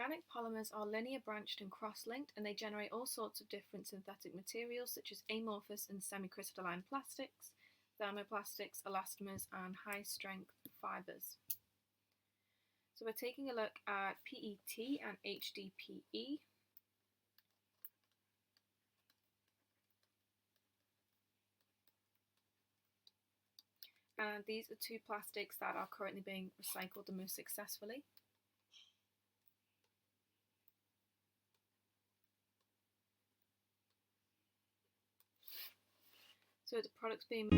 organic polymers are linear branched and cross-linked, and they generate all sorts of different synthetic materials such as amorphous and semi-crystalline plastics, thermoplastics, elastomers, and high-strength fibres. So we're taking a look at PET and HDPE. And these are two plastics that are currently being recycled the most successfully. So the products being